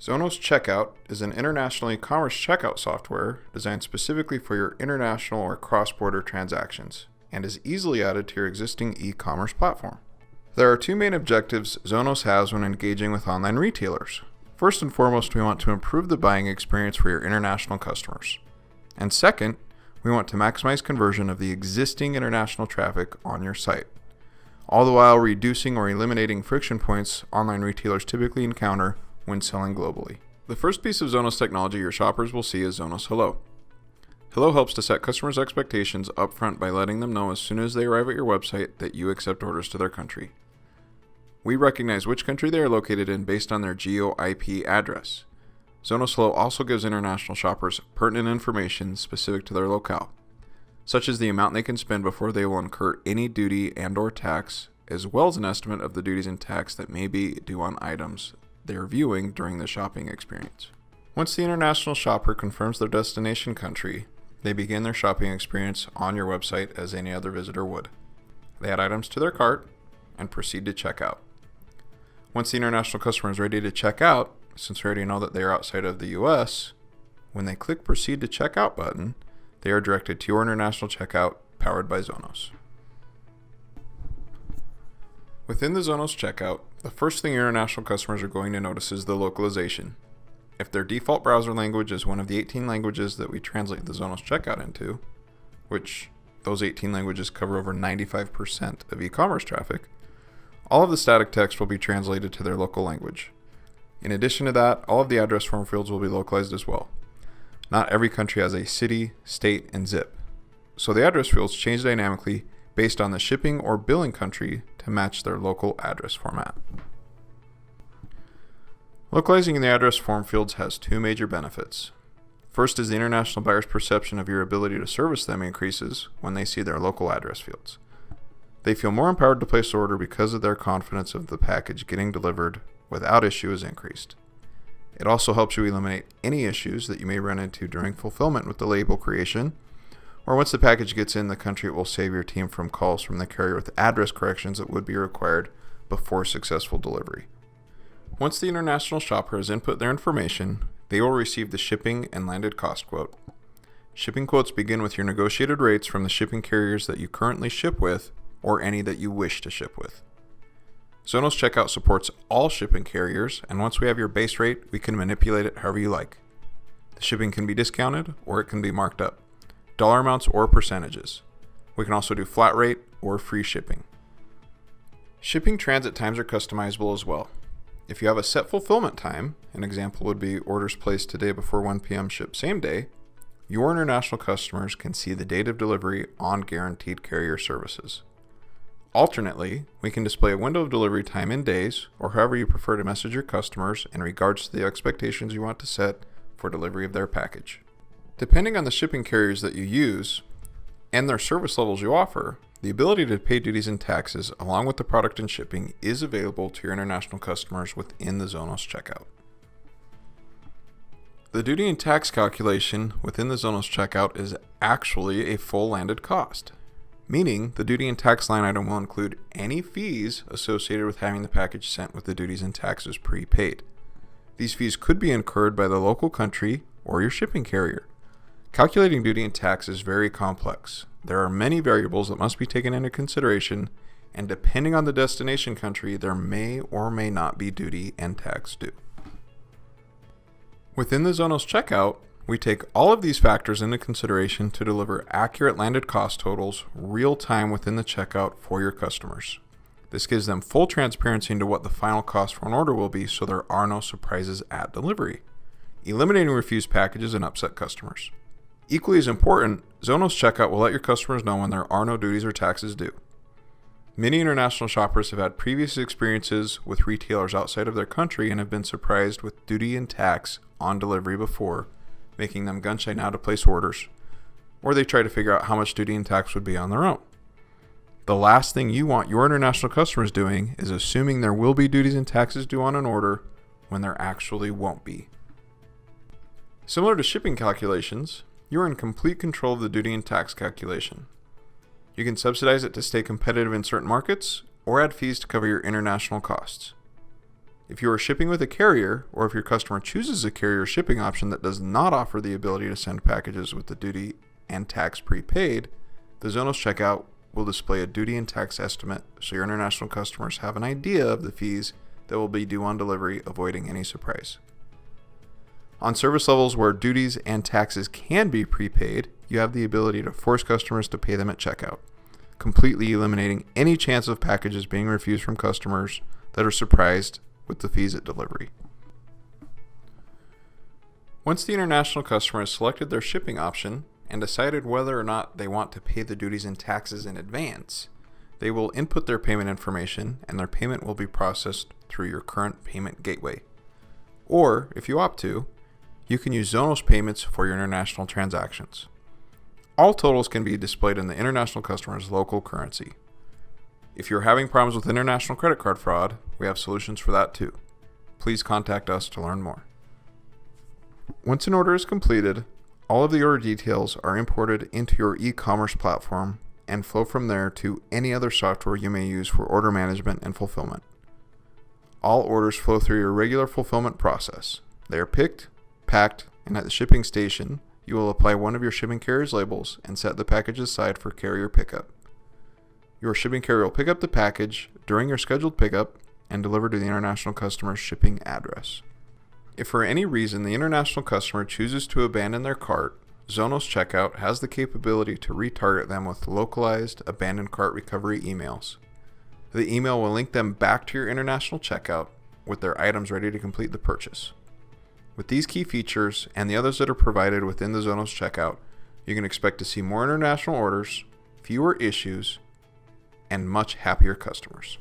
Zonos Checkout is an international e-commerce checkout software designed specifically for your international or cross-border transactions and is easily added to your existing e-commerce platform. There are two main objectives Zonos has when engaging with online retailers. First and foremost, we want to improve the buying experience for your international customers. And second, we want to maximize conversion of the existing international traffic on your site, all the while reducing or eliminating friction points online retailers typically encounter when selling globally. The first piece of Zonos technology your shoppers will see is Zonos Hello. Hello helps to set customers' expectations upfront by letting them know as soon as they arrive at your website that you accept orders to their country. We recognize which country they are located in based on their geo-IP address. Zonos Hello also gives international shoppers pertinent information specific to their locale, such as the amount they can spend before they will incur any duty and/or tax, as well as an estimate of the duties and tax that may be due on items they are viewing during the shopping experience. Once the international shopper confirms their destination country, they begin their shopping experience on your website as any other visitor would. They add items to their cart and proceed to check out. Once the international customer is ready to check out, since we already know that they are outside of the US, when they click Proceed to Checkout button, they are directed to your international checkout powered by Zonos. Within the Zonos checkout, the first thing your international customers are going to notice is the localization. If their default browser language is one of the 18 languages that we translate the Zonos checkout into, which those 18 languages cover over 95% of e-commerce traffic, all of the static text will be translated to their local language. In addition to that, all of the address form fields will be localized as well. Not every country has a city, state, and zip, so the address fields change dynamically based on the shipping or billing country to match their local address format. Localizing the address form fields has two major benefits. First is the international buyer's perception of your ability to service them increases when they see their local address fields. They feel more empowered to place order because of their confidence of the package getting delivered without issue is increased. It also helps you eliminate any issues that you may run into during fulfillment with the label creation, or once the package gets in the country, it will save your team from calls from the carrier with address corrections that would be required before successful delivery. Once the international shopper has input their information, they will receive the shipping and landed cost quote. Shipping quotes begin with your negotiated rates from the shipping carriers that you currently ship with or any that you wish to ship with. Zonos Checkout supports all shipping carriers, and once we have your base rate, we can manipulate it however you like. The shipping can be discounted or it can be marked up, dollar amounts or percentages. We can also do flat rate or free shipping. Shipping transit times are customizable as well. If you have a set fulfillment time, an example would be orders placed today before 1 p.m. ship same day, your international customers can see the date of delivery on guaranteed carrier services. Alternately, we can display a window of delivery time in days, or however you prefer to message your customers in regards to the expectations you want to set for delivery of their package. Depending on the shipping carriers that you use and their service levels you offer, the ability to pay duties and taxes along with the product and shipping is available to your international customers within the Zonos checkout. The duty and tax calculation within the Zonos checkout is actually a full landed cost, meaning the duty and tax line item will include any fees associated with having the package sent with the duties and taxes prepaid. These fees could be incurred by the local country or your shipping carrier. Calculating duty and tax is very complex. There are many variables that must be taken into consideration, and depending on the destination country, there may or may not be duty and tax due. Within the Zonos checkout, we take all of these factors into consideration to deliver accurate landed cost totals real time within the checkout for your customers. This gives them full transparency into what the final cost for an order will be, so there are no surprises at delivery, eliminating refused packages and upset customers. Equally as important, Zonos Checkout will let your customers know when there are no duties or taxes due. Many international shoppers have had previous experiences with retailers outside of their country and have been surprised with duty and tax on delivery before, making them gun shy now to place orders, or they try to figure out how much duty and tax would be on their own. The last thing you want your international customers doing is assuming there will be duties and taxes due on an order when there actually won't be. Similar to shipping calculations, you are in complete control of the duty and tax calculation. You can subsidize it to stay competitive in certain markets or add fees to cover your international costs. If you are shipping with a carrier, or if your customer chooses a carrier shipping option that does not offer the ability to send packages with the duty and tax prepaid, the Zonos Checkout will display a duty and tax estimate so your international customers have an idea of the fees that will be due on delivery, avoiding any surprise. On service levels where duties and taxes can be prepaid, you have the ability to force customers to pay them at checkout, completely eliminating any chance of packages being refused from customers that are surprised with the fees at delivery. Once the international customer has selected their shipping option and decided whether or not they want to pay the duties and taxes in advance, they will input their payment information and their payment will be processed through your current payment gateway. Or, if you opt to, you can use Zonos payments for your international transactions. All totals can be displayed in the international customer's local currency. If you're having problems with international credit card fraud, we have solutions for that too. Please contact us to learn more. Once an order is completed, all of the order details are imported into your e-commerce platform and flow from there to any other software you may use for order management and fulfillment. All orders flow through your regular fulfillment process. They are picked, packed, and at the shipping station, you will apply one of your shipping carrier's labels and set the package aside for carrier pickup. Your shipping carrier will pick up the package during your scheduled pickup and deliver to the international customer's shipping address. If for any reason the international customer chooses to abandon their cart, Zonos Checkout has the capability to retarget them with localized abandoned cart recovery emails. The email will link them back to your international checkout with their items ready to complete the purchase. With these key features and the others that are provided within the Zonos Checkout, you can expect to see more international orders, fewer issues, and much happier customers.